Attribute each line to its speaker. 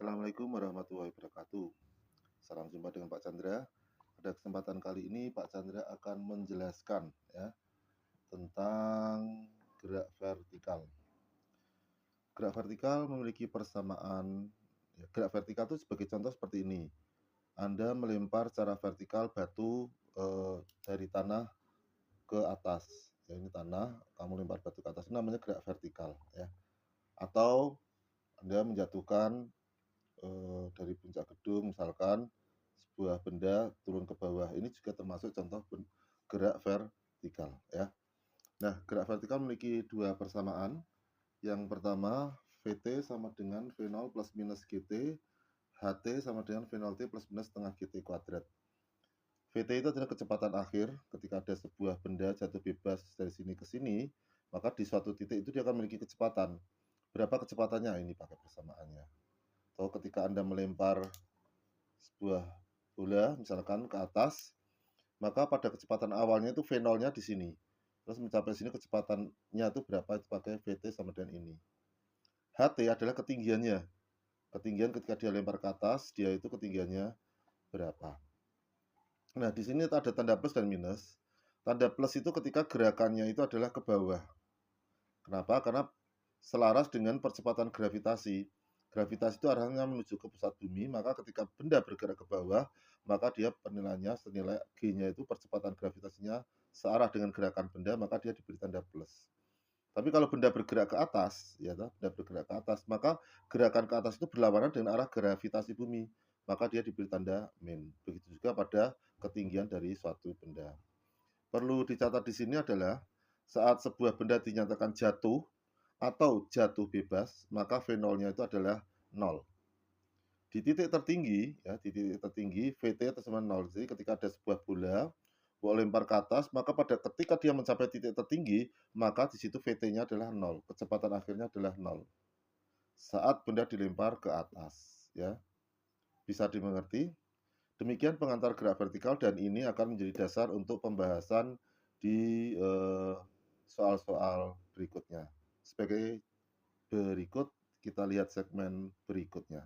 Speaker 1: Assalamualaikum warahmatullahi wabarakatuh. Salam jumpa dengan Pak Chandra. Pada kesempatan kali ini Pak Chandra akan menjelaskan ya tentang gerak vertikal. Gerak vertikal memiliki persamaan. Gerak vertikal itu sebagai contoh seperti ini. Anda melempar secara vertikal batu dari tanah ke atas. Ya, ini tanah, kamu lempar batu ke atas. Ini namanya gerak vertikal ya. Atau Anda menjatuhkan dari puncak gedung misalkan sebuah benda turun ke bawah, ini juga termasuk contoh gerak vertikal ya. Nah, gerak vertikal memiliki dua persamaan. Yang pertama, Vt sama dengan V0 plus minus Gt, Ht sama dengan V0 T plus minus setengah Gt kuadrat. Vt itu adalah kecepatan akhir ketika ada sebuah benda jatuh bebas dari sini ke sini, maka di suatu titik itu dia akan memiliki kecepatan. Berapa kecepatannya? Ini pakai persamaannya. Atau ketika Anda melempar sebuah bola misalkan ke atas, maka pada kecepatan awalnya itu V0-nya di sini. Terus mencapai sini kecepatannya itu berapa? Itu pakai Vt sama dengan ini. Ht adalah ketinggiannya. Ketinggian ketika dia lempar ke atas, dia itu ketinggiannya berapa. Nah, di sini ada tanda plus dan minus. Tanda plus itu ketika gerakannya itu adalah ke bawah. Kenapa? Karena selaras dengan percepatan gravitasi. Gravitasi itu arahnya menuju ke pusat bumi, maka ketika benda bergerak ke bawah, maka dia penilaiannya senilai G-nya itu percepatan gravitasinya searah dengan gerakan benda, maka dia diberi tanda plus. Tapi kalau benda bergerak ke atas, ya benda bergerak ke atas, maka gerakan ke atas itu berlawanan dengan arah gravitasi bumi, maka dia diberi tanda min. Begitu juga pada ketinggian dari suatu benda. Perlu dicatat di sini adalah saat sebuah benda dinyatakan jatuh atau jatuh bebas, maka V0-nya itu adalah 0. Di titik tertinggi, ya, di titik tertinggi Vt itu sama 0. Jadi ketika ada sebuah bola, lempar ke atas, maka ketika dia mencapai titik tertinggi, maka di situ Vt-nya adalah 0. Kecepatan akhirnya adalah 0. Saat benda dilempar ke atas, ya. Bisa dimengerti? Demikian pengantar gerak vertikal dan ini akan menjadi dasar untuk pembahasan di soal-soal berikutnya. Sebagai berikut, kita lihat segmen berikutnya.